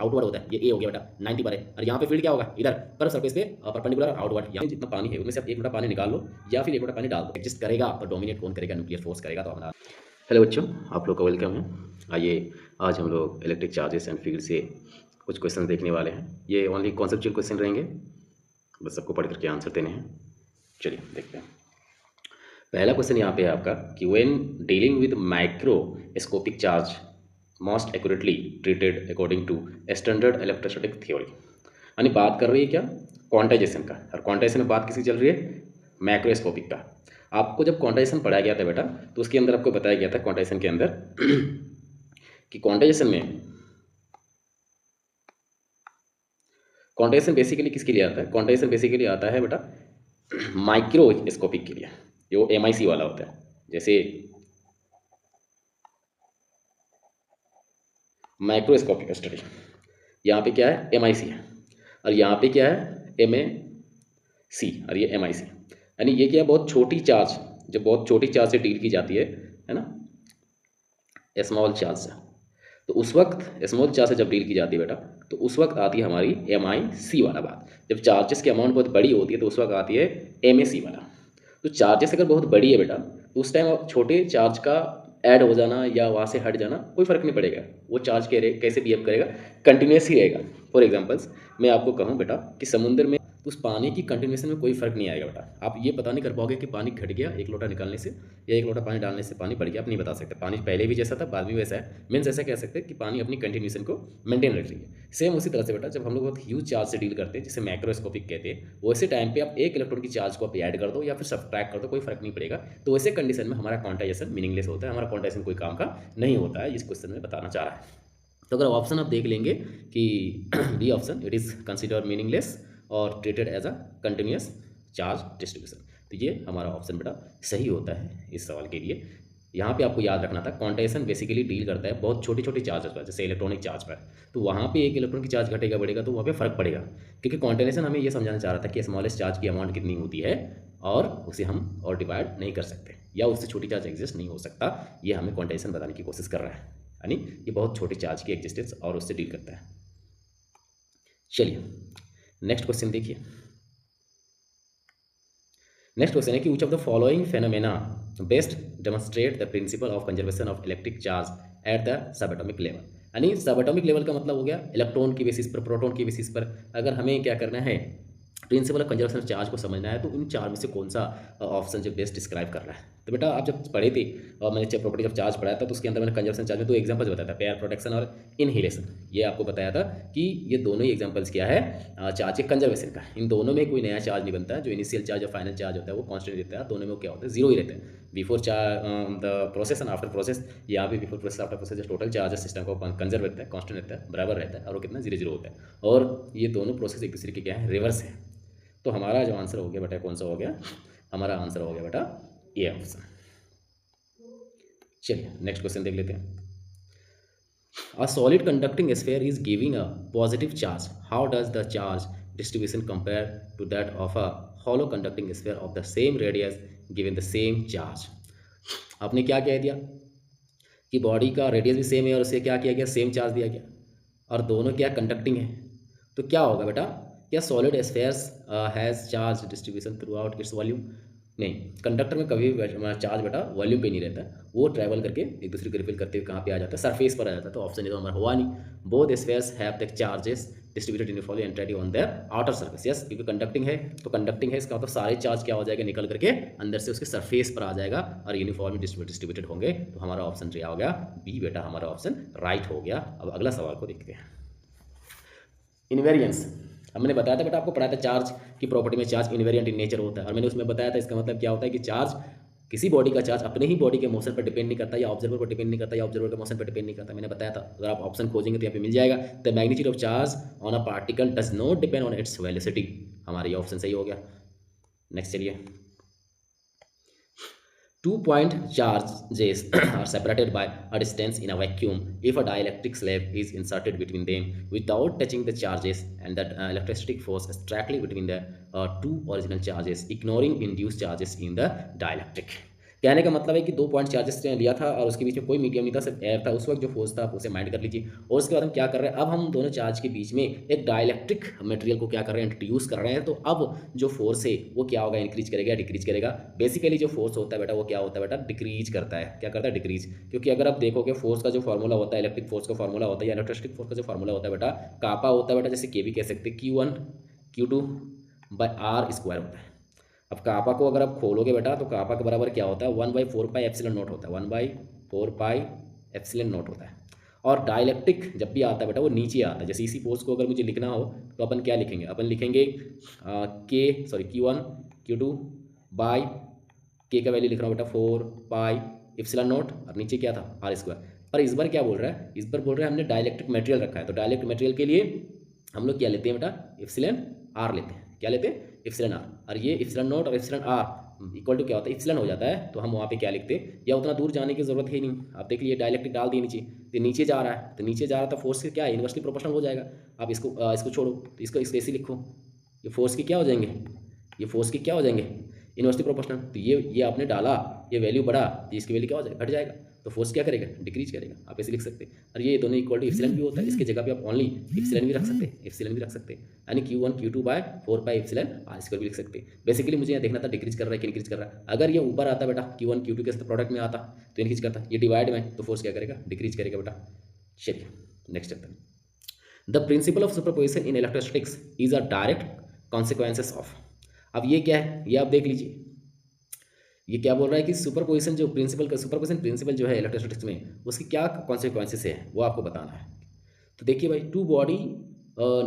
Outward होता है, ये ए हो गया बेटा 90 पर है, और यहाँ पे फील्ड क्या होगा, इधर कर्व सरफेस पे परपेंडिकुलर और आउटवर्ड। यहाँ जितना पानी है उसमें से आप 1 लोटा पानी निकाल लो या फिर 1 लोटा पानी डाल दो, एग्जिस्ट करेगा तो डोमिनेट कौन करेगा, न्यूक्लियर फोर्स करेगा। तो हमारा हेलो बच्चों, आप लोग का वेलकम है। आइए आज हम लोग इलेक्ट्रिक चार्जेस एंड फील्ड से कुछ क्वेश्चन देखने वाले हैं। ये ओनली कॉन्सेप्चुअल क्वेश्चन रहेंगे, बस सबको पढ़ करके आंसर देने हैं। चलिए देखते हैं। पहला क्वेश्चन यहाँ पे है आपका कि when dealing with microscopic charge most accurately treated according to standard electrostatic theory. यानी बात कर रही है क्या, क्वांटाइजेशन का, और क्वांटाइजेशन में बात किसी चल रही है, मैक्रोस्कोपिक का। आपको जब क्वांटाइजेशन पढ़ाया गया था बेटा, तो उसके अंदर आपको बताया गया था क्वांटाइजेशन के अंदर कि क्वांटाइजेशन बेसिकली किसके लिए आता है, क्वांटाइजेशन बेसिकली आता है बेटा माइक्रोस्कोपिक के लिए, जो MIC वाला होता है। जैसे माइक्रोस्कोपिक स्टडी, यहाँ पे क्या है, MIC है, और यहाँ पे क्या है, MAC, और ये MIC। यानी ये क्या है, बहुत छोटी चार्ज, जब बहुत छोटी चार्ज से डील की जाती है ना, स्मॉल चार्ज से, तो उस वक्त स्मॉल चार्ज से जब डील की जाती है बेटा, तो उस वक्त आती है हमारी MIC वाला बात। जब चार्जेस की अमाउंट बहुत बड़ी होती है तो उस वक्त आती है MAC वाला। तो चार्जेस अगर बहुत बड़ी है बेटा, तो उस टाइम छोटे चार्ज का ऐड हो जाना या वहाँ से हट जाना कोई फ़र्क नहीं पड़ेगा, वो चार्ज कैसे बिहेव करेगा, कंटिन्यूस ही रहेगा। फॉर एग्जांपल्स मैं आपको कहूँ बेटा कि समुद्र में तो उस पानी की कंटिन्यूएशन में कोई फ़र्क नहीं आएगा बेटा। आप ये पता नहीं कर पाओगे कि पानी घट गया 1 लोटा निकालने से या 1 लोटा पानी डालने से पानी बढ़ गया, आप नहीं बता सकते। पानी पहले भी जैसा था बाद में वैसा है, मीन्स ऐसा कह सकते हैं कि पानी अपनी कंटिन्यूएशन को मेंटेन रख रही है। सेम उसी तरह से बेटा जब हम लोग बहुत ह्यूज चार्ज से डील करते हैं, जिसे मैक्रोस्कोपिक कहते हैं, वैसे टाइम पे आप 1 इलेक्ट्रॉन की चार्ज को आप ऐड कर दो या फिर सब्ट्रैक्ट कर दो, कोई फर्क नहीं पड़ेगा। तो वैसे कंडीशन में हमारा क्वांटाइजेशन मीनिंगलेस होता है, हमारा क्वांटाइजेशन कोई काम का नहीं होता है। इस क्वेश्चन में बताना चाह रहा है। तो अगर ऑप्शन आप देख लेंगे कि B option, it is consider meaningless और treated as a continuous charge distribution, तो ये हमारा ऑप्शन बेटा सही होता है इस सवाल के लिए। यहाँ पे आपको याद रखना था क्वांटाइजेशन बेसिकली डील करता है बहुत छोटी छोटी चार्जेस पर, जैसे इलेक्ट्रॉनिक चार्ज पर। तो वहाँ पे 1 इलेक्ट्रॉन की चार्ज घटेगा बढ़ेगा तो वहाँ पे फर्क पड़ेगा, क्योंकि क्वांटाइजेशन हमें ये समझाना चाह रहा था कि स्मॉलेस्ट चार्ज की अमाउंट कितनी होती है और उसे हम और डिवाइड नहीं कर सकते, या उससे छोटी चार्ज एग्जिस्ट नहीं हो सकता। ये हमें क्वांटाइजेशन बताने की कोशिश कर रहा है, यानी ये बहुत छोटी चार्ज की एग्जिस्टेंस और उससे डील करता है। चलिए नेक्स्ट क्वेश्चन देखिए। नेक्स्ट क्वेश्चन है कि which of the following phenomena best demonstrate the principle of conservation of electric charge at the सब एटॉमिक लेवल। यानी सब एटॉमिक लेवल का मतलब हो गया इलेक्ट्रॉन की बेसिस पर, प्रोटॉन की बेसिस पर। अगर हमें क्या करना है, principle of conservation of charge को समझना है, तो इन चार में से कौन सा ऑप्शन जो बेस्ट डिस्क्राइब कर रहा है। तो बेटा आप जब पढ़े थे और मैंने प्रॉपर्टी ऑफ चार्ज पढ़ाया था, तो उसके अंदर मैंने कंजर्वेशन चार्ज में 2 एग्जांपल्स बताया था, पेयर प्रोटेक्शन और इनहेलेशन। ये आपको बताया था कि ये दोनों ही एग्जांपल्स क्या है, चार्ज के कंजर्वेशन का। इन दोनों में कोई नया चार्ज नहीं बनता है, जो इनिशियल चार्ज और फाइनल चार्ज होता है वो कॉन्स्टेंट रहता है। दोनों में क्या होता है, जीरो ही रहता है, before the process and after process. यहाँ भी before process after process total charge system को कंजर्व रहता है, कॉन्स्टेंट रहता है, बराबर रहता है, और वो कितना 0 होता है। और ये दोनों प्रोसेस एक दूसरे के क्या है, रिवर्स है। तो हमारा जो आंसर हो गया बेटा कौन सा हो गया, हमारा आंसर हो गया बेटा ए ऑप्शन। चलिए नेक्स्ट क्वेश्चन देख लेते हैं। A solid conducting sphere is giving a positive charge, how does the charge distribution compare to that of a hollow conducting sphere of the same radius given the same charge. आपने क्या कह दिया कि body का radius भी same है और उसे क्या किया गया, सेम चार्ज दिया गया, और दोनों क्या कंडक्टिंग है। तो क्या होगा बेटा, क्या solid spheres has charge distribution through out its volume. नहीं, कंडक्टर में कभी चार्ज बेटा वॉल्यूम पे नहीं रहता, वो ट्रैवल करके एक दूसरे को रिपेल करते हुए कहाँ पे आ जाता है, सरफेस पर आ जाता है। तो ऑप्शन तो हमारा हुआ नहीं। Both spheres have the charges distributed uniformly entirely on the outer surface. Yes, क्योंकि कंडक्टिंग है तो कंडक्टिंग है, इसका मतलब सारे चार्ज क्या हो जाएगा, निकल करके अंदर से उसके सरफेस पर आ जाएगा और यूनिफॉर्मली डिस्ट्रीब्यूटेड होंगे। तो हमारा ऑप्शन क्या हो गया, बी बेटा हमारा ऑप्शन राइट हो गया। अब अगला सवाल को देखते हैं। इनवेरियंस हमने बताया था बेटा, आपको पढ़ाया था चार्ज की प्रॉपर्टी में चार्ज इनवेरिएंट इन नेचर होता है, और मैंने उसमें बताया था इसका मतलब क्या होता है कि चार्ज किसी बॉडी का चार्ज अपने ही बॉडी के मोशन पर डिपेंड नहीं करता, या ऑब्जर्वर पर डिपेंड नहीं करता, या ऑब्जर्वर के मोशन पर डिपेंड नहीं करता। मैंने बताया था, अगर आप ऑप्शन खोजेंगे तो यहाँ पे मिल जाएगा, the magnitude of charge on a particle does not depend on its velocity. हमारा ये ऑप्शन सही हो गया। नेक्स्ट चलिए, 2 point charges are separated by a distance in a vacuum if a dielectric slab is inserted between them without touching the charges, and the electrostatic force is directly between the 2 original charges, ignoring induced charges in the dielectric. कहने का मतलब है कि 2 point charges लिया था और उसके बीच में कोई मीडियम नहीं था, सिर्फ एयर था। उस वक्त जो फोर्स था आप उसे माइंड कर लीजिए। और उसके बाद हम क्या कर रहे हैं, अब हम दोनों चार्ज के बीच में एक डाइलेक्ट्रिक मटेरियल को क्या कर रहे हैं, इंट्रोड्यूस कर रहे हैं। तो अब जो फोर्स है वो क्या होगा, इंक्रीज करेगा या डिक्रीज करेगा। बेसिकली जो फोर्स होता है बेटा वो क्या होता है बेटा, डिक्रीज करता है। क्या करता है, डिक्रीज। क्योंकि अगर आप देखोगे फोर्स का जो फॉर्मूला होता है, इलेक्ट्रिक फोर्स का फॉर्मूला होता है या इलेक्ट्रोस्टैटिक फोर्स का जो फॉर्मूला होता है बेटा, कापा होता है बेटा, जैसे के भी कह सकते हैं, Q1 Q2 bye are square होता है। अब कापा को अगर आप खोलोगे बेटा तो कापा के बराबर क्या होता है, 1/4 पाई एप्सिलॉन नॉट होता है, 1/4 पाई एप्सिलॉन नॉट होता है। और डाइलेक्ट्रिक जब भी आता है बेटा वो नीचे आता है। जैसे इसी फोर्स को अगर मुझे लिखना हो तो अपन क्या लिखेंगे, अपन लिखेंगे Q1 Q2 बाई के का वैल्यू लिख रहा हूँ बेटा 4 पाई एप्सिलॉन नॉट, और नीचे क्या था, आर स्क्वायर। पर इस बार क्या बोल रहा है, इस बार बोल रहा है हमने डाइलेक्ट्रिक मटेरियल रखा है, तो डाइलेक्ट्रिक मटेरियल के लिए हम लोग क्या लेते हैं बेटा, एप्सिलॉन आर लेते हैं। क्या लेते हैं, एप्सिलॉन आर। और ये एप्सिलॉन नॉट और एप्सिलॉन आर इक्वल टू क्या होता है, एप्सिलॉन हो जाता है। तो हम वहाँ पे क्या लिखते हैं, या उतना दूर जाने की जरूरत है नहीं। आप देख लीजिए डाइलेक्ट्रिक डाल दिए नीचे, तो नीचे जा रहा है, तो नीचे जा रहा था फोर्स से क्या है, इनवर्सली प्रोपोर्शनल हो जाएगा। आप इसको छोड़ो, तो इसको ऐसे लिखो, ये फोर्स के क्या हो जाएंगे, ये फोर्स के क्या हो जाएंगे, इनवर्सली प्रोपोर्शनल। तो ये आपने डाला, ये वैल्यू बढ़ा, तो इसकी वैल्यू क्या हो जाएगा, घट जाएगा। तो फोर्स क्या करेगा, डिक्रीज करेगा। आप ऐसे लिख सकते हैं। और ये दोनों इक्वल टू एप्सिलॉन भी होता है, इसके जगह पे आप ओनली एप्सिलॉन भी रख सकते हैं, एप्सिलॉन भी रख सकते हैं। यानी Q1 Q2 by 4 pi epsilon r square भी लिख सकते हैं। बेसिकली मुझे यहाँ देखना था डिक्रीज कर रहा है कि इंक्रीज कर रहा है। अगर ये ऊपर आता बेटा Q1 Q2 के प्रोडक्ट में आता तो इंक्रीज करता, ये डिवाइड में तो फोर्स क्या करेगा, डिक्रीज करेगा बेटा। चलिए नेक्स्ट चलते हैं। The principle of superposition in electrostatics is a direct consequences of. अब ये क्या है, ये आप देख लीजिए, ये क्या बोल रहा है कि सुपरपोजिशन जो प्रिंसिपल का सुपरपोजिशन प्रिंसिपल जो है इलेक्ट्रोस्टैटिक्स में, उसकी क्या कॉन्सिक्वेंसेस है वो आपको बताना है। तो देखिए भाई, two body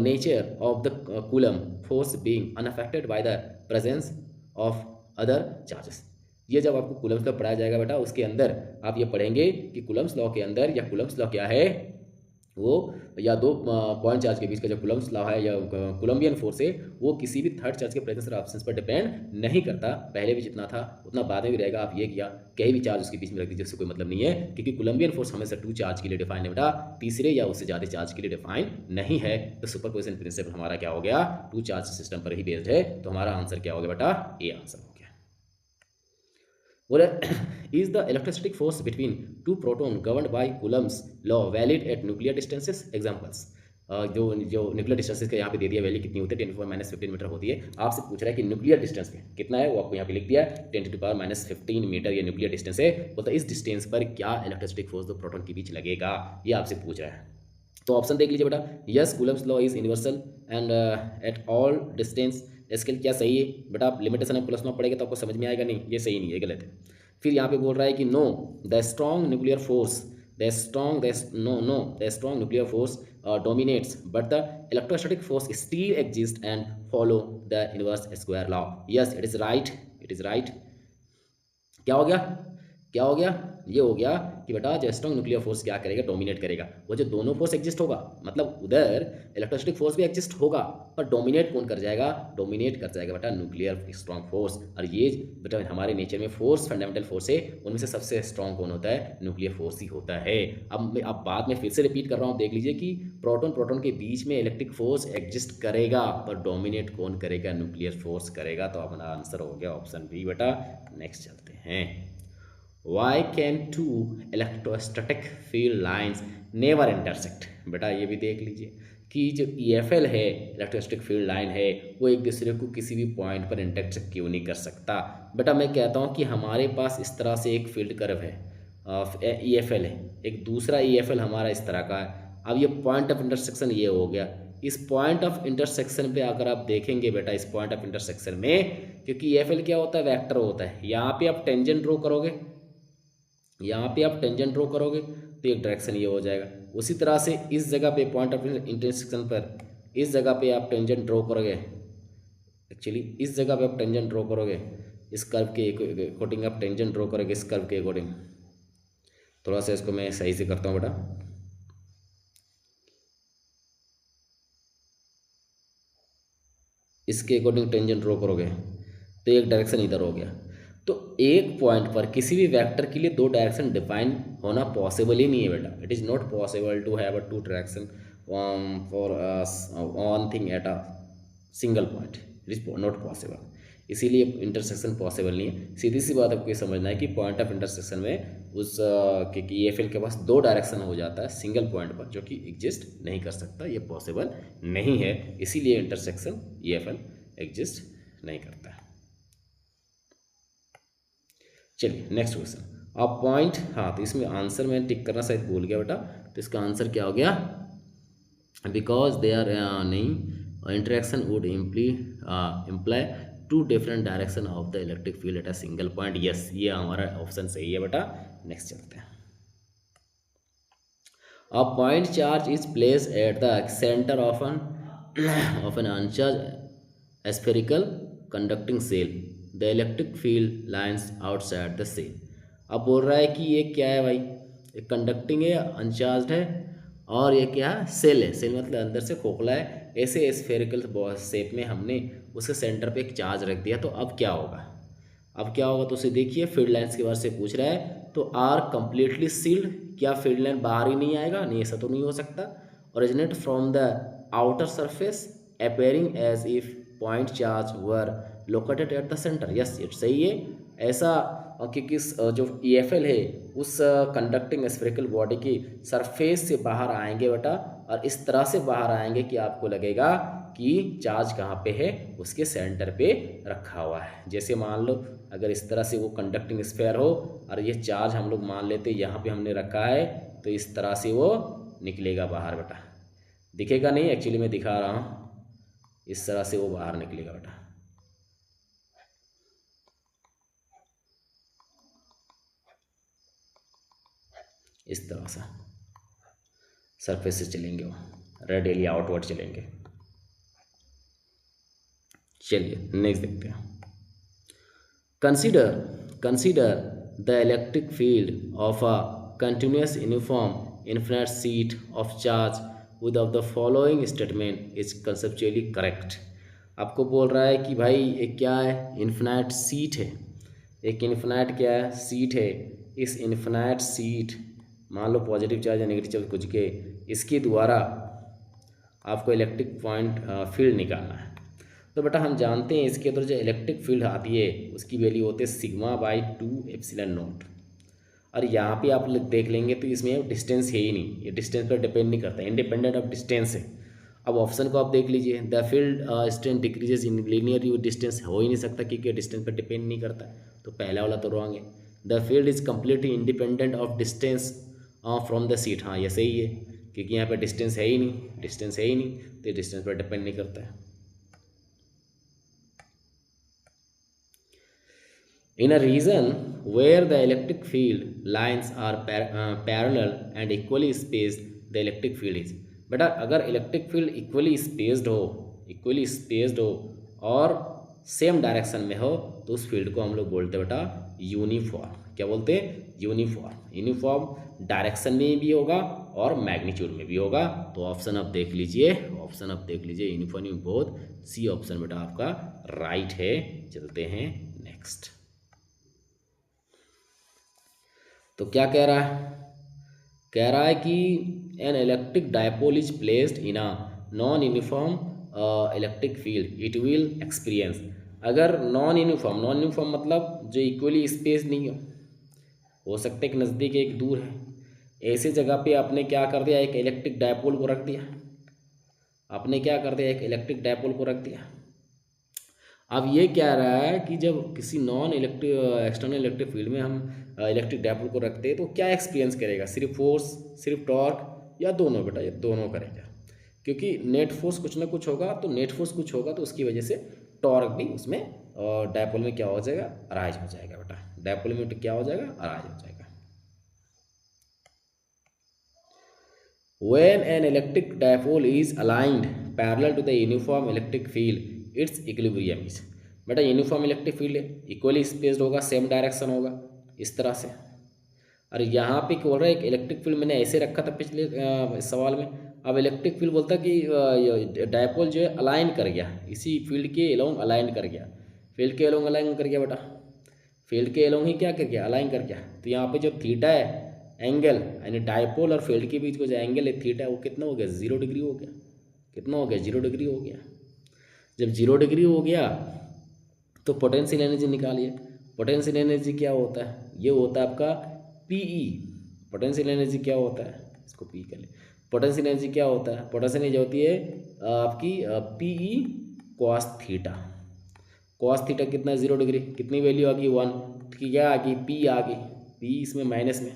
nature of the Coulomb force being unaffected by the presence of other charges. ये जब आपको कूलम्स लॉ पढ़ाया जाएगा बेटा, उसके अंदर आप ये पढ़ेंगे कि कूलम्स लॉ के अंदर, या कूलम्स लॉ क्या है वो, या दो पॉइंट चार्ज के बीच का जो कूलम्स लॉ है या कोलम्बियन फोर्स है, वो किसी भी थर्ड चार्ज के प्रेजेंस और एब्सेंस पर डिपेंड नहीं करता। पहले भी जितना था उतना बाद में भी रहेगा। आप ये किया, कहीं भी चार्ज उसके बीच में रख दीजिए, उससे कोई मतलब नहीं है, क्योंकि कोलम्बियन फोर्स हमेशा 2 चार्ज के लिए डिफाइन है बेटा, तीसरे या उससे ज़्यादा चार्ज के लिए डिफाइन नहीं है। तो सुपरपोजिशन प्रिंसिपल हमारा क्या हो गया, 2 चार्ज सिस्टम पर ही बेस्ड है। तो हमारा आंसर क्या हो गया बेटा, ए आंसर हो गया। बोले is the electrostatic force between two proton governed by Coulomb's law valid at nuclear distances? Examples, जो न्यूक्लियर डिस्टेंसेस का यहाँ पे दे दिया, वैल्यू कितनी होती है, 10⁻15 मीटर होती है। आपसे पूछ रहा है कि न्यूक्लियर डिस्टेंस पे कितना है, वो आपको यहाँ पे लिख दिया 10⁻15 मीटर ये न्यूक्लियर डिस्टेंस है। बोलता है इस डिस्टेंस पर क्या इलेक्ट्रोस्टैटिक फोर्स दो प्रोटॉन के बीच लगेगा, ये आपसे पूछ रहा है। तो ऑप्शन देख लीजिए बेटा, yes Coulomb's law is universal and at all distance. इसके लिए क्या सही है बेटा, आप लिमिटेशन ऑफ कूलम्स लॉ पढ़ेगा तो आपको समझ में आएगा, नहीं ये सही नहीं है, गलत है। फिर यहाँ पे बोल रहा है कि know the strong nuclear force the strong nuclear force dominates but the electrostatic force still exists and follow the inverse square law. Yes, it is right, it is right. क्या हो गया, क्या हो गया, ये हो गया कि बेटा जो स्ट्रॉन्ग न्यूक्लियर फोर्स क्या करेगा, डोमिनेट करेगा। वो जो दोनों फोर्स एग्जिस्ट होगा, मतलब उधर इलेक्ट्रोस्टैटिक फोर्स भी एग्जिस्ट होगा, पर डोमिनेट कौन कर जाएगा, डोमिनेट कर जाएगा बेटा न्यूक्लियर स्ट्रॉन्ग फोर्स। और ये बेटा हमारे नेचर में फोर्स फंडामेंटल फोर्स है, उनमें से सबसे स्ट्रॉन्ग कौन होता है, न्यूक्लियर फोर्स ही होता है। अब बाद में फिर से रिपीट कर रहा हूँ, देख लीजिए कि प्रोटॉन प्रोटॉन के बीच में इलेक्ट्रिक फोर्स एग्जिस्ट करेगा, पर डोमिनेट कौन करेगा, न्यूक्लियर फोर्स करेगा। तो अपना आंसर हो गया ऑप्शन बी बेटा। नेक्स्ट चलते हैं, Why can two electrostatic field lines never intersect? बेटा ये भी देख लीजिए कि जो EFL है, इलेक्ट्रोस्टैटिक फील्ड लाइन है, वो एक दूसरे को किसी भी पॉइंट पर इंटरसेक्ट क्यों नहीं कर सकता। बेटा मैं कहता हूँ कि हमारे पास इस तरह से एक फील्ड कर्व है, EFL है, एक दूसरा EFL हमारा इस तरह का है। अब ये पॉइंट ऑफ इंटरसेक्शन ये हो गया, इस पॉइंट ऑफ इंटरसेक्शन पे अगर आप देखेंगे बेटा, इस पॉइंट ऑफ इंटरसेक्शन में, क्योंकि EFL क्या होता है, वेक्टर होता है, यहाँ पे आप टेंजेंट ड्रॉ करोगे, यहाँ पे आप टेंजेंट ड्रॉ करोगे तो एक डायरेक्शन ये हो जाएगा। उसी तरह से इस जगह पे पॉइंट ऑफ इंटरसेक्शन पर, इस जगह पे आप टेंजेंट ड्रॉ करोगे, एक्चुअली इस जगह पे आप टेंजेंट ड्रॉ करोगे, इस कर्व के अकॉर्डिंग आप टेंजेंट ड्रॉ करोगे, इस कर्व के अकॉर्डिंग। थोड़ा सा इसको मैं सही से करता हूँ बेटा, इसके अकॉर्डिंग टेंजेंट ड्रॉ करोगे तो एक डायरेक्शन इधर हो गया। तो एक पॉइंट पर किसी भी वेक्टर के लिए 2 डायरेक्शन डिफाइन होना पॉसिबल ही नहीं है बेटा। It is not possible to have a 2 direction for one thing at a single point, it is not possible. इसीलिए इंटरसेक्शन पॉसिबल नहीं है। सीधी सी बात आपको ये समझना है कि पॉइंट ऑफ इंटरसेक्शन में उस कि EFL के पास दो डायरेक्शन हो जाता है सिंगल पॉइंट पर, जो कि एग्जिस्ट नहीं कर सकता, ये पॉसिबल नहीं है, इसीलिए इंटरसेक्शन EFL एग्जिस्ट नहीं करता है। चलिए नेक्स्ट क्वेश्चन। अब पॉइंट, हाँ तो इसमें आंसर मैं टिक करना शायद भूल गया बेटा, तो इसका आंसर क्या हो गया, बिकॉज दे आर नहीं interaction would imply to different direction of the electric field at a single point. Yes, ये हमारा ऑप्शन सही है बेटा। नेक्स्ट चलते हैं। A point charge is place at the centre of an uncharged spherical conducting shell, the electric field lines outside the shell. अब बोल रहा है कि ये क्या है भाई, एक कंडक्टिंग है, अनचार्ज है, और ये क्या है, सेल है। सेल मतलब अंदर से खोखला है। ऐसे स्फेरिकल शेप में हमने उसके सेंटर पे एक चार्ज रख दिया, तो अब क्या होगा, अब क्या होगा तो उसे देखिए, फील्ड लाइन्स के बारे से पूछ रहा है। तो आर कंप्लीटली सील्ड, क्या फील्ड लाइन बाहर ही नहीं आएगा, नहीं ऐसा तो नहीं हो सकता। Originate from the outer surface appearing as if point charge were located at the centre. Yes, ये सही है ऐसा, क्योंकि जो EFL है उस कंडक्टिंग स्फेरिकल बॉडी की सरफेस से बाहर आएंगे बेटा, और इस तरह से बाहर आएंगे कि आपको लगेगा कि चार्ज कहाँ पे है, उसके सेंटर पे रखा हुआ है। जैसे मान लो अगर इस तरह से वो कंडक्टिंग स्फेयर हो और ये चार्ज हम लोग मान लेते यहाँ पे हमने रखा है, तो इस तरह से वो निकलेगा बाहर बेटा, दिखेगा नहीं, एक्चुअली मैं दिखा रहा हूँ, इस तरह से वो बाहर निकलेगा बेटा। इस तरह से सरफेस से चलेंगे, वो रेडियली आउटवर्ड चलेंगे। चलिए नेक्स्ट देखते हैं। Consider the electric field of a continuous uniform infinite seat of charge with of the following statement is conceptually correct. आपको बोल रहा है कि भाई एक क्या है, इन्फिनिट सीट है, एक इन्फिनिट क्या है, सीट है। इस इन्फिनिट सीट मान लो पॉजिटिव चार्ज या नेगेटिव चार्ज कुछ के, इसके द्वारा आपको इलेक्ट्रिक पॉइंट फील्ड निकालना है। तो बेटा हम जानते हैं इसके अंदर जो इलेक्ट्रिक फील्ड आती है उसकी वैल्यू होती है σ/2 एप्सिलॉन नॉट। और यहाँ पे आप देख लेंगे तो इसमें डिस्टेंस है ही नहीं, ये डिस्टेंस पर डिपेंड नहीं करता, इंडिपेंडेंट ऑफ डिस्टेंस है। अब ऑप्शन को आप देख लीजिए, the field strength decreases in linear distance, हो ही नहीं सकता क्योंकि डिस्टेंस पर डिपेंड नहीं करता, तो पहला वाला तो रॉन्ग है। The field is completely independent of distance from the seat, हाँ ये सही है क्योंकि यहाँ पे डिस्टेंस है ही नहीं, डिस्टेंस है ही नहीं, तो डिस्टेंस पर डिपेंड नहीं करता है। In a region where the electric field lines are parallel and equally spaced, the electric field is, बेटा अगर इलेक्ट्रिक फील्ड इक्वली स्पेस्ड हो और सेम डायरेक्शन में हो तो उस फील्ड को हम लोग बोलते हैं बेटा यूनिफॉर्म। क्या बोलते हैं, यूनिफॉर्म। यूनिफॉर्म डायरेक्शन में भी होगा और मैग्नीट्यूड में भी होगा। तो ऑप्शन आप देख लीजिए, uniform in both, C option बेटा आपका राइट है। चलते हैं नेक्स्ट। तो क्या कह रहा है, कि N electric dipole is placed in a non uniform electric field, it will experience. अगर नॉन यूनिफॉर्म मतलब जो इक्वली स्पेस नहीं हो सकता, एक नज़दीक एक दूर है, ऐसी जगह पे आपने क्या कर दिया, एक इलेक्ट्रिक डायपोल को रख दिया, अब ये क्या रहा है कि जब किसी नॉन एक्सटर्नल इलेक्ट्रिक फील्ड में हम इलेक्ट्रिक डायपोल को रखते हैं तो क्या एक्सपीरियंस करेगा, सिर्फ फोर्स, सिर्फ टॉर्क, या दोनों बेटा, ये दोनों करेगा। क्योंकि नेट फोर्स कुछ ना कुछ होगा, तो उसकी वजह से टॉर्क भी उसमें डायपोल में क्या हो जाएगा, अराइज हो जाएगा बेटा। डायपोल में क्या हो जाएगा, अराइज हो जाएगा। When an electric dipole is aligned parallel to the uniform electric field, its equilibrium is, बेटा यूनिफॉर्म इलेक्ट्रिक फील्ड है, इक्वली स्पेस्ड होगा, सेम डायरेक्शन होगा, इस तरह से। और यहाँ पे क्या बोल रहा है, एक इलेक्ट्रिक फील्ड मैंने ऐसे रखा था पिछले सवाल में। अब इलेक्ट्रिक फील्ड बोलता कि डायपोल जो है अलाइन कर गया, इसी फील्ड के एलोंग अलाइन कर गया, बेटा, फील्ड के एलोंग ही क्या कर गया, अलाइन कर गया। तो यहाँ पे जो थीटा है एंगल, यानी डायपोल और फील्ड के बीच का जो एंगल है थीटा, वो कितना हो गया, 0 डिग्री हो गया। 0 डिग्री हो गया। जब 0 डिग्री हो गया तो पोटेंशियल एनर्जी निकालिए। पोटेंशियल एनर्जी क्या होता है, ये होता है आपका पीई। पोटेंशियल एनर्जी क्या होता है, इसको पी कर ले। पोटेंशियल एनर्जी क्या होता है, पोटेंशियल एनर्जी होती है आपकी PE cos theta. Cos theta कितना, 0 डिग्री, कितनी वैल्यू आ गई 1, क्या आ गई, पी आ गई, पी इसमें माइनस में।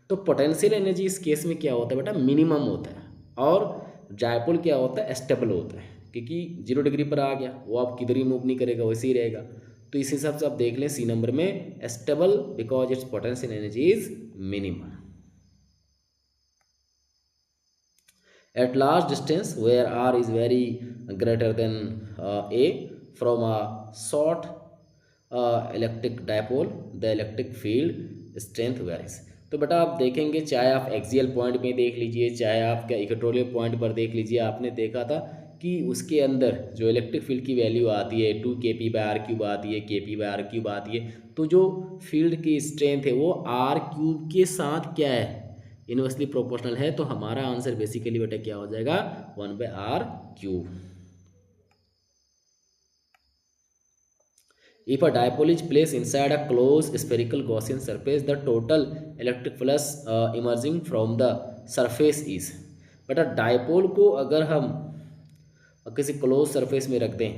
तो पोटेंशियल एनर्जी इस केस में क्या होता है बेटा, मिनिमम होता है। और डायपोल क्या होता है, स्टेबल होता है, क्योंकि 0 डिग्री पर आ गया, वो आप किधर ही मूव नहीं करेगा, वैसे ही रहेगा। तो इस हिसाब से आप देख लें सी नंबर में stable because it's potential energy is minimum. At large distance where r is very greater than a from a short electric dipole the electric field strength varies। तो बेटा आप देखेंगे, चाहे आप एक्सियल पॉइंट में देख लीजिए, चाहे आप क्या इक्वेटोरियल पॉइंट पर देख लीजिए, आपने देखा था कि उसके अंदर जो इलेक्ट्रिक फील्ड की वैल्यू आती है 2 kp/r³ आती है, kp/r³ आती है। तो जो फील्ड की स्ट्रेंथ है वो r³ के साथ क्या है, इनवर्सली प्रोपोर्शनल है। तो हमारा आंसर बेसिकली बेटा क्या हो जाएगा, 1/r³। If a dipole is placed inside a closed spherical Gaussian surface, the total electric flux emerging from the surface is। बेटा डायपोल को अगर हम किसी क्लोज सरफेस में रख दें,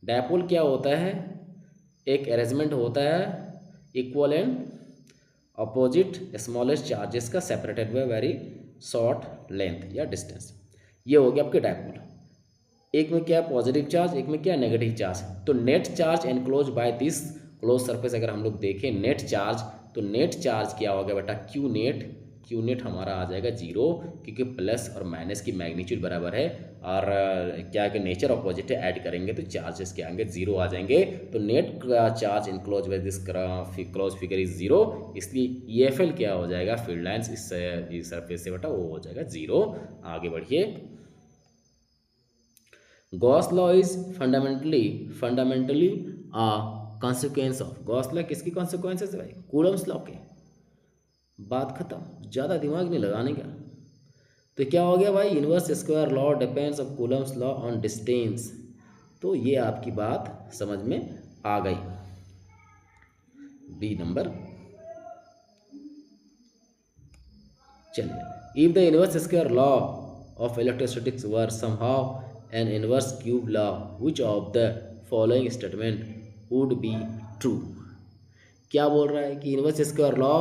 डायपोल क्या होता है, एक अरेंजमेंट होता है equal and opposite smallest charges का separated by very short length या डिस्टेंस। ये हो गया आपके डायपोल। एक में क्या पॉजिटिव चार्ज, एक में क्या नेगेटिव चार्ज। तो net charge enclose by this close surface अगर हम लोग देखें नेट चार्ज, तो नेट चार्ज क्या होगा बेटा, क्यू नेट। क्यू नेट हमारा आ जाएगा 0, क्योंकि प्लस और माइनस की मैग्नीट्यूड बराबर है, और क्या कि नेचर अपोजिट है, ऐड करेंगे तो चार्जेस क्या आएंगे, 0 आ जाएंगे। तो net charge enclose by this close figure is 0, इसलिए EFL क्या हो जाएगा, फील्ड लाइंस इस सरफेस से बेटा वो हो जाएगा 0। आगे बढ़िए। Gauss law is fundamentally a consequence of. Gauss law किसकी कॉन्सिक्वेंसेस है भाई, कूलम्स लॉ के। बात खत्म, ज़्यादा दिमाग नहीं लगाने का। तो क्या हो गया भाई, inverse square law depends of Coulomb's law on distance. तो ये आपकी बात समझ में आ गई। B number. चलिए, if the inverse square law of electrostatics were somehow an inverse cube law, which of the following statement would be true। क्या बोल रहा है कि इनवर्स स्क्वायर लॉ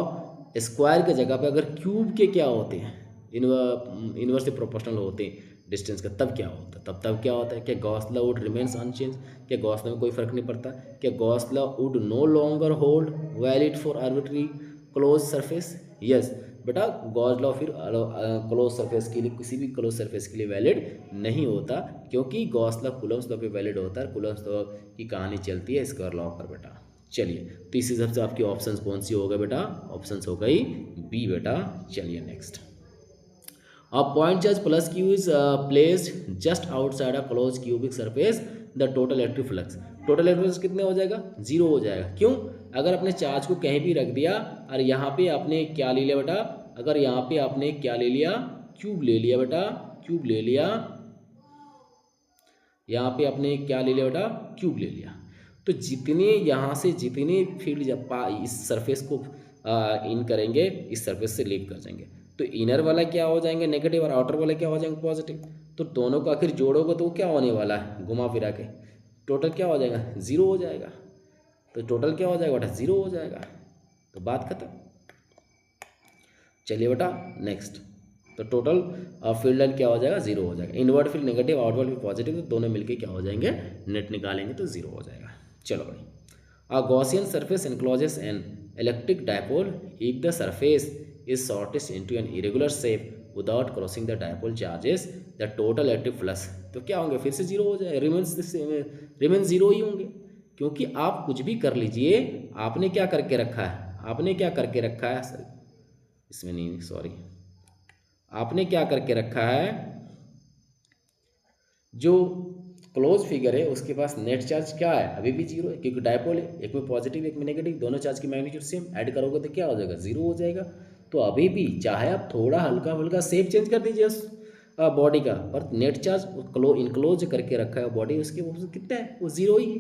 स्क्वायर के जगह पे अगर क्यूब के क्या होते हैं, इनवर्स से प्रोपोर्शनल होते हैं डिस्टेंस का, तब क्या होता है, तब क्या होता है, क्या Gauss law would remains unchange, क्या गॉस लॉ में कोई फर्क नहीं पड़ता, क्या Gauss law would no longer hold valid for arbitrary close surface. Yes बेटा, गॉस लॉ फिर क्लोज सरफेस के लिए, किसी भी क्लोज सरफेस के लिए वैलिड नहीं होता, क्योंकि गॉस लॉ कूलम्स लॉ पे वैलिड होता है। कूलम्स लॉ की कहानी चलती है स्क्वायर लॉ पर बेटा। चलिए, तो इस हिसाब से आपकी ऑप्शंस कौन सी होगा बेटा, ऑप्शंस हो गई बी बेटा। चलिए next. A point charge plus q is placed just outside a closed cubic surface, the total electric flux। Total electric flux कितने हो जाएगा, 0 हो जाएगा। क्यों, अगर अपने चार्ज को कहीं भी रख दिया और यहाँ पे आपने क्या ले लिया बेटा, अगर यहाँ पे आपने क्या ले लिया, क्यूब ले लिया बेटा, क्यूब ले लिया, यहाँ पे आपने क्या ले लिया बेटा, क्यूब ले लिया। तो जितने यहाँ से जितने फील्ड जब इस सरफेस को इन करेंगे, इस सरफेस से लीव कर जाएंगे, तो इनर वाला क्या हो जाएंगे नेगेटिव और आउटर वाला क्या हो जाएंगे पॉजिटिव। तो दोनों को आखिर जोड़ोगे तो क्या होने वाला है, घुमा फिरा के टोटल क्या हो जाएगा, 0 हो जाएगा। तो टोटल क्या हो जाएगा बेटा, 0 हो जाएगा। तो बात खत्म। चलिए बेटा नेक्स्ट। तो टोटल फील्ड लाइन क्या हो जाएगा, 0 हो जाएगा। Inward field negative, outward field positive, तो दोनों मिलके क्या हो जाएंगे, नेट निकालेंगे तो 0 हो जाएगा। चलो भाई, a Gaussian surface encloses an electric dipole if the surface is shortest into an irregular shape without crossing the dipole charges the total electric flux। तो क्या होंगे, फिर से 0 हो जाए, रिमेन्स 0 ही होंगे। क्योंकि आप कुछ भी कर लीजिए, आपने क्या करके रखा है, आपने क्या करके रखा है, सर इसमें नहीं, सॉरी, आपने क्या करके रखा है, जो क्लोज फिगर है उसके पास नेट चार्ज क्या है, अभी भी 0 है, क्योंकि डायपोल है, एक में पॉजिटिव एक में नेगेटिव, दोनों चार्ज की मैग्नीट्यूड सेम, ऐड करोगे तो क्या हो जाएगा, 0 हो जाएगा। तो अभी भी चाहे आप थोड़ा हल्का फुल्का शेप चेंज कर दीजिए उस बॉडी का, पर नेट चार्ज इनक्लोज करके रखा है बॉडी, उसके वो कितना है, वो 0 ही है।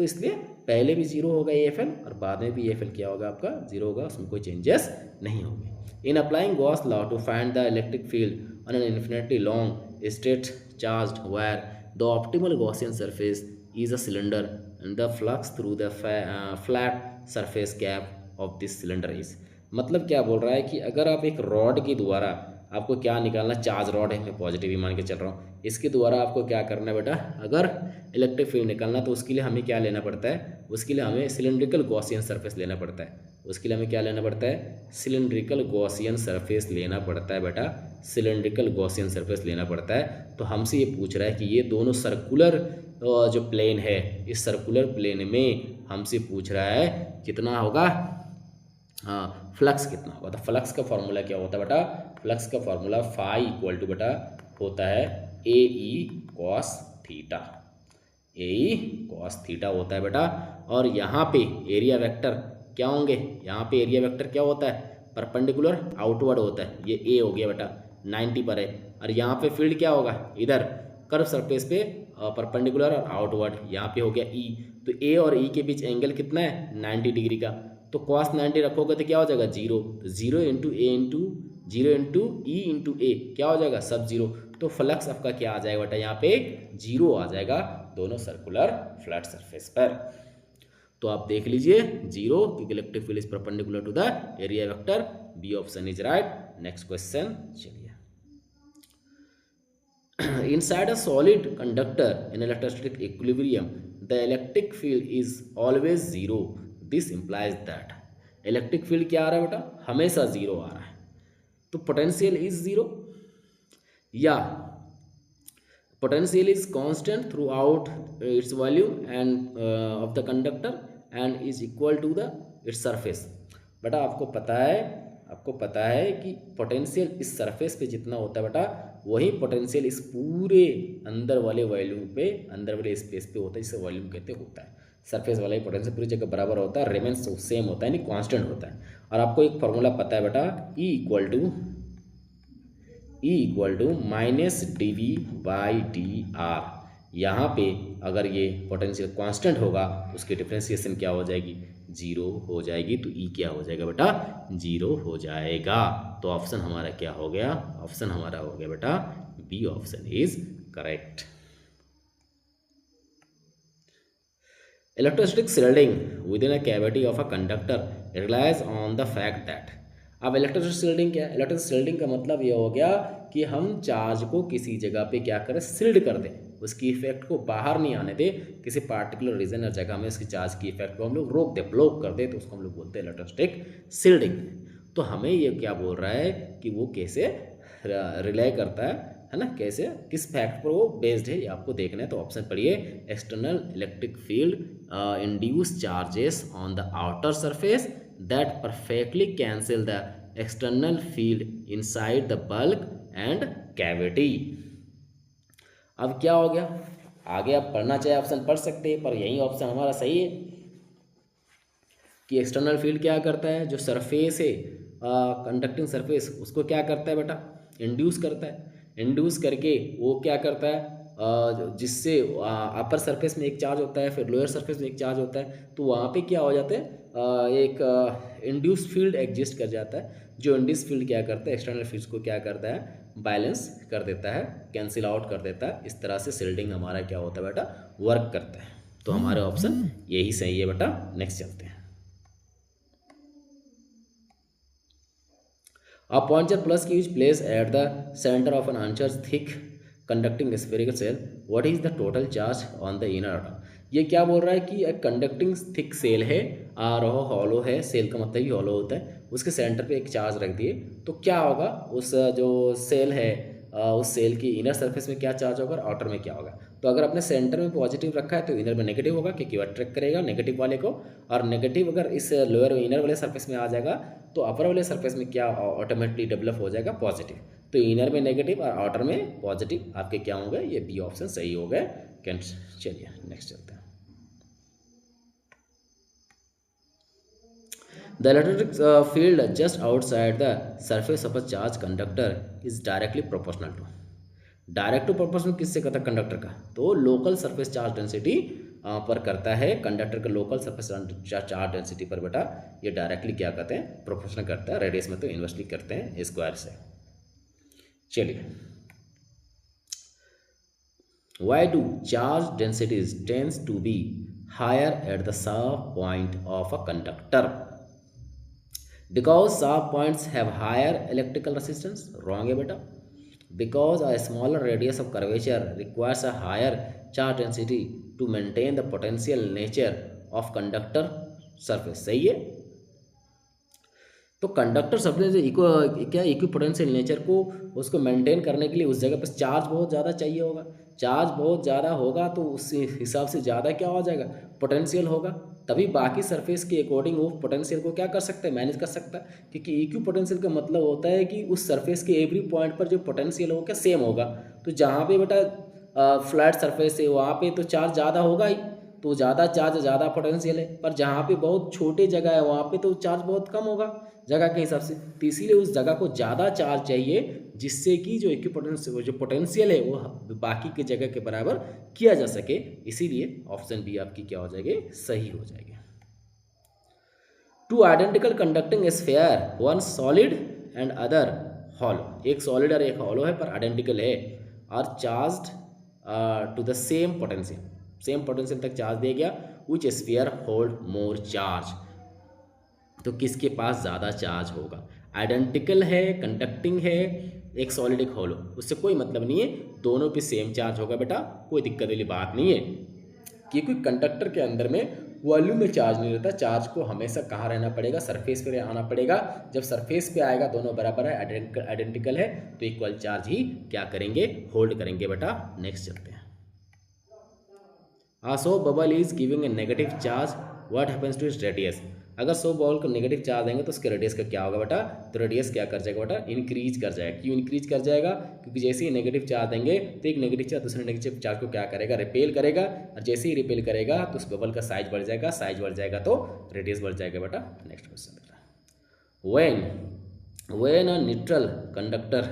तो इसलिए पहले भी जीरो होगा AFL और बाद में भी AFL क्या होगा आपका जीरो होगा, उसमें कोई चेंजेस नहीं होंगे। In applying Gauss law to find the electric field on an infinitely long straight charged wire the optimal Gaussian surface is a cylinder and the flux through the flat surface cap of this cylinder is। मतलब क्या बोल रहा है कि अगर आप एक rod के द्वारा, आपको क्या निकालना, चार्ज रॉड है, मैं पॉजिटिव ही मान के चल रहा हूँ, इसके द्वारा आपको क्या करना है बेटा, अगर इलेक्ट्रिक फील्ड निकालना तो उसके लिए हमें क्या लेना पड़ता है, उसके लिए हमें सिलेंड्रिकल गॉसियन सरफेस लेना पड़ता है। उसके लिए हमें क्या लेना पड़ता है, सिलेंड्रिकल गॉसियन सरफेस लेना पड़ता है बेटा, सिलेंड्रिकल गॉसियन सरफेस लेना पड़ता है। तो हमसे ये पूछ रहा है कि ये दोनों सर्कुलर जो प्लेन है, इस सर्कुलर प्लेन में हमसे पूछ रहा है कितना होगा, हाँ फ्लक्स कितना होगा। तो फ्लक्स का फॉर्मूला क्या होता है बेटा, फ्लक्स का फॉर्मूला फाई इक्वल टू बेटा होता है AE cos theta, AE cos theta होता है बेटा। और यहाँ पे एरिया वेक्टर क्या होंगे, यहाँ पे एरिया वेक्टर क्या होता है, परपेंडिकुलर आउटवर्ड होता है, ये A हो गया बेटा 90 पर है। और यहाँ पे फील्ड क्या होगा, इधर कर्व सरफेस पे परपेंडिकुलर और आउटवर्ड, यहाँ पे हो गया E। तो A और E के बीच एंगल कितना है 90 डिग्री का, तो कॉस 90 रखोगे तो क्या हो जाएगा जीरो, तो zero into E into A क्या हो जाएगा सब जीरो। तो फ्लक्स आपका क्या आ जाएगा बेटा, यहाँ पे जीरो आ जाएगा दोनों सर्कुलर फ्लैट सरफेस पर। तो आप देख लीजिए जीरो, क्योंकि electric field is perpendicular to the area vector, B option is right. Next question चलिए, inside a solid conductor in electrostatic equilibrium the electric field is always zero, this implies that electric field क्या आ रहा है बेटा, हमेशा zero आ रहा है। तो potential is zero, या potential is constant throughout its volume and of the conductor and is equal to the its surface. बेटा आपको पता है कि पोटेंशियल इस सरफेस पे जितना होता है बेटा, वही पोटेंशियल इस पूरे अंदर वाले वॉल्यूम पे, अंदर वाले स्पेस पे होता है, जिसे वॉल्यूम कहते होता है। सरफेस वाला ही पोटेंशियल पूरी जगह बराबर होता है, रिमेन्स सेम होता है, यानी कांस्टेंट होता है। और आपको एक फॉर्मूला पता है बेटा, E equal to minus dV/dr। यहाँ पे अगर ये पोटेंशियल कांस्टेंट होगा, उसकी डिफ्रेंसिएशन क्या हो जाएगी, जीरो हो जाएगी। तो E क्या हो जाएगा बेटा, जीरो हो जाएगा। तो ऑप्शन हमारा क्या हो गया, ऑप्शन हमारा हो गया बेटा B option is correct. Electrostatic shielding within a cavity of a conductor relies on the fact that. अब इलेक्ट्रोस्टैटिक शिल्डिंग क्या है, इलेक्ट्रोस्टैटिक शिल्डिंग का मतलब ये हो गया कि हम चार्ज को किसी जगह पे क्या करें, शिल्ड कर दें, उसकी इफेक्ट को बाहर नहीं आने दे, किसी पार्टिकुलर रीजन या जगह में उसकी चार्ज की इफेक्ट को हम लोग रोक दे, ब्लॉक कर दे, तो उसको हम लोग बोलते हैं इलेक्ट्रोस्टैटिक शिल्डिंग। तो हमें ये क्या बोल रहा है कि वो कैसे रिलाई करता है ना, कैसे किस फैक्ट पर वो बेस्ड है, ये आपको देखना है। तो ऑप्शन पढ़िए, external electric field induce charges on the outer surface that perfectly cancel the external field inside the bulk and cavity. अब क्या हो गया, आगे आप पढ़ना चाहे ऑप्शन पढ़ सकते हैं, पर यही ऑप्शन हमारा सही है कि एक्सटर्नल फील्ड क्या करता है, जो सरफेस है कंडक्टिंग सरफेस, उसको क्या करता है बेटा, इंड्यूस करता है। इंड्यूस करके वो क्या करता है, जिससे अपर सरफेस में एक चार्ज होता है, फिर लोअर सरफेस में एक चार्ज होता है, तो वहाँ पे क्या हो जाता है, एक इंड्यूस फील्ड एग्जिस्ट कर जाता है। जो इंड्यूस फील्ड क्या करता है, एक्सटर्नल फील्ड्स को क्या करता है, बैलेंस कर देता है, कैंसिल आउट कर देता है। इस तरह से शिल्डिंग हमारा क्या होता है बेटा, वर्क करता है। तो हमारे ऑप्शन यही सही है बेटा। नेक्स्ट चलते हैं। A pointer plus q is placed at the center of an uncharged thick conducting spherical cell. What is the total charge on the inner atom? ये क्या बोल रहा है कि एक कंडक्टिंग थिक सेल है और वो हॉलो है, सेल का मतलब ही हॉलो होता है, उसके सेंटर पे एक चार्ज रख दिए, तो क्या होगा, उस जो सेल है उस सेल की इनर सरफेस में क्या चार्ज होगा और आउटर में क्या होगा। तो अगर आपने सेंटर में पॉजिटिव रखा है तो इनर में नेगेटिव होगा, क्योंकि वो अट्रैक्ट करेगा नेगेटिव वाले को, और नेगेटिव अगर इस लोअर इनर वाले सरफेस में आ जाएगा तो अपर वाले सरफेस में क्या ऑटोमेटिकली डेवलप हो जाएगा, पॉजिटिव। तो इनर में नेगेटिव और आउटर में पॉजिटिव आपके क्या होंगे, ये बी ऑप्शन सही हो गए। चलिए नेक्स्ट चलते हैं। The electric field just outside the surface of a charged conductor is directly proportional to, direct to proportional किससे कहता है, कंडक्टर का, तो लोकल सरफेस चार्ज डेंसिटी पर करता है, कंडक्टर के लोकल सरफेस चार्ज डेंसिटी पर बेटा ये डायरेक्टली क्या करते हैं, प्रोपोर्शनल करता है, रेडियस में तो इन्वर्सली करते हैं स्क्वायर से। चलिए, why do charge densities tends to be higher at the sub point of a conductor? Because sub points have higher electrical resistance. Wrong है बेटा। Because a smaller radius of curvature requires a higher charge density to maintain the potential nature of conductor surface. सही है। तो conductor surface equipotential nature को उसको maintain करने के लिए उस जगह पर चार्ज बहुत ज़्यादा चाहिए होगा। चार्ज बहुत ज़्यादा होगा तो उस हिसाब से ज़्यादा क्या हो जाएगा, पोटेंशियल होगा, तभी बाकी सरफेस के अकॉर्डिंग वो पोटेंशियल को क्या कर सकता है, मैनेज कर सकता है। क्योंकि इक्विपोटेंशियल का मतलब होता है कि उस सरफेस के एवरी पॉइंट पर जो पोटेंशियल होगा क्या सेम होगा। तो जहाँ पे बेटा फ्लैट सरफेस है वहाँ पे तो चार्ज ज़्यादा होगा ही, तो ज़्यादा चार्ज ज़्यादा पोटेंशियल है। पर जहाँ पे बहुत छोटी जगह है वहाँ पे तो चार्ज बहुत कम होगा जगह के हिसाब से। तो इसीलिए उस जगह को ज़्यादा चार्ज चाहिए जिससे कि जो इक्विपोटेंशियल जो पोटेंशियल है वो बाकी की जगह के बराबर किया जा सके। इसीलिए ऑप्शन बी आपकी क्या हो जाएगी, सही हो जाएगी। Two identical conducting sphere, one solid and other hollow, एक सॉलिड और एक हॉलो है पर आइडेंटिकल है, are charged to the same potential, same potential तक चार्ज दिया गया। Which sphere hold more charge, तो किसके पास ज़्यादा चार्ज होगा। आइडेंटिकल है, कंडक्टिंग है, एक सॉलिड एक हॉलो, उससे कोई मतलब नहीं है, दोनों पे सेम चार्ज होगा बेटा, कोई दिक्कत वाली बात नहीं है। क्योंकि कंडक्टर के अंदर में वॉल्यूम में चार्ज नहीं रहता, चार्ज को हमेशा कहाँ रहना पड़ेगा, सरफेस पे आना पड़ेगा। जब सरफेस पे आएगा दोनों बराबर है, आइडेंटिकल है, तो इक्वल चार्ज ही क्या करेंगे, होल्ड करेंगे बेटा। नेक्स्ट चलते हैं। So bubble is giving a negative charge, what happens to its radius. अगर सो बॉल को नेगेटिव चार्ज देंगे तो उसके रेडियस का क्या होगा बेटा, तो रेडियस क्या कर जाएगा बेटा, इंक्रीज कर जाएगा। क्यों इंक्रीज कर जाएगा, क्योंकि जैसे ही नेगेटिव चार्ज देंगे तो एक नेगेटिव चार्ज दूसरे नेगेटिव चार्ज को क्या करेगा, रिपेल करेगा, और जैसे ही रिपेल करेगा तो उस बबल का साइज बढ़ जाएगा, साइज बढ़ जाएगा तो रेडियस बढ़ जाएगा बेटा। नेक्स्ट क्वेश्चन बेटा, when a neutral conductor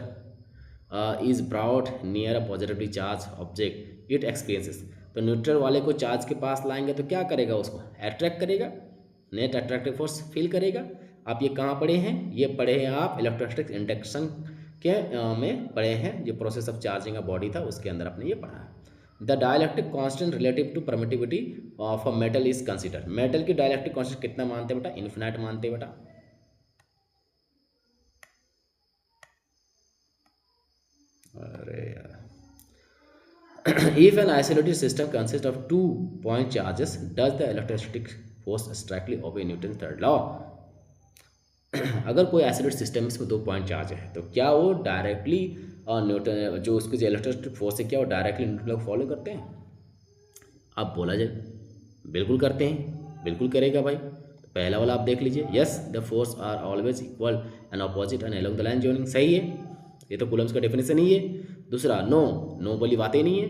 is brought near a positively charge object it experiences. तो न्यूट्रल वाले को चार्ज के पास लाएंगे तो क्या करेगा, उसको अट्रैक्ट करेगा, नेट अट्रैक्टिव फोर्स फील करेगा। आप ये कहाँ पढ़े हैं, ये पढ़े हैं आप इलेक्ट्रोस्टैटिक इंडक्शन के में पढ़े हैं, जो process of charging a body था उसके अंदर आपने ये पढ़ा है। The dielectric constant relative to permittivity of a metal is consider. Metal की डायलैक्ट्रिक कांस्टेंट कितना मानते हैं बेटा, इन्फिनाइट मानते हैं बेटा। अरे यार, if an isolated system consists of 2 point charges, does the electrostatic force strictly obey Newton's third law? अगर कोई आइसोलेटेड सिस्टम इसमें 2 पॉइंट चार्ज है तो क्या वो डायरेक्टली न्यूटन जो उसके जो इलेक्ट्रोस्टैटिक फोर्स है क्या वो डायरेक्टली न्यूटन को फॉलो करते हैं? अब बोला जाए बिल्कुल करते हैं, बिल्कुल करेगा भाई। तो पहला वाला आप देख लीजिए, yes the force are always equal and opposite and along the line joining. सही है, ये तो कूलम्स का डेफिनेशन ही है। दूसरा, नो नो वाली बातें नहीं है।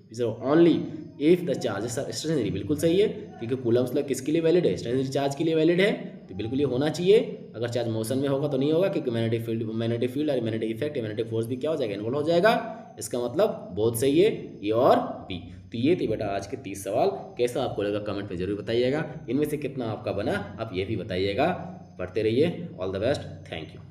तीसरा, only if the charges are stationary, बिल्कुल सही है, क्योंकि कूलम्स लॉ किसके लिए वैलिड है, स्टेशनरी चार्ज के लिए वैलिड है, तो बिल्कुल ये होना चाहिए। अगर चार्ज मोशन में होगा तो नहीं होगा, क्योंकि मैग्नेटिक फील्ड और मैग्नेटिक इफेक्ट मैग्नेटिक फोर्स भी क्या हो जाएगा, इन्वॉल्व हो जाएगा। इसका मतलब बहुत सही है ए और बी। तो ये थी बेटा आज के 30 सवाल। कैसा आपको लगा कमेंट में जरूर बताइएगा। इनमें से कितना आपका बना आप ये भी बताइएगा। पढ़ते रहिए। All the best. Thank you.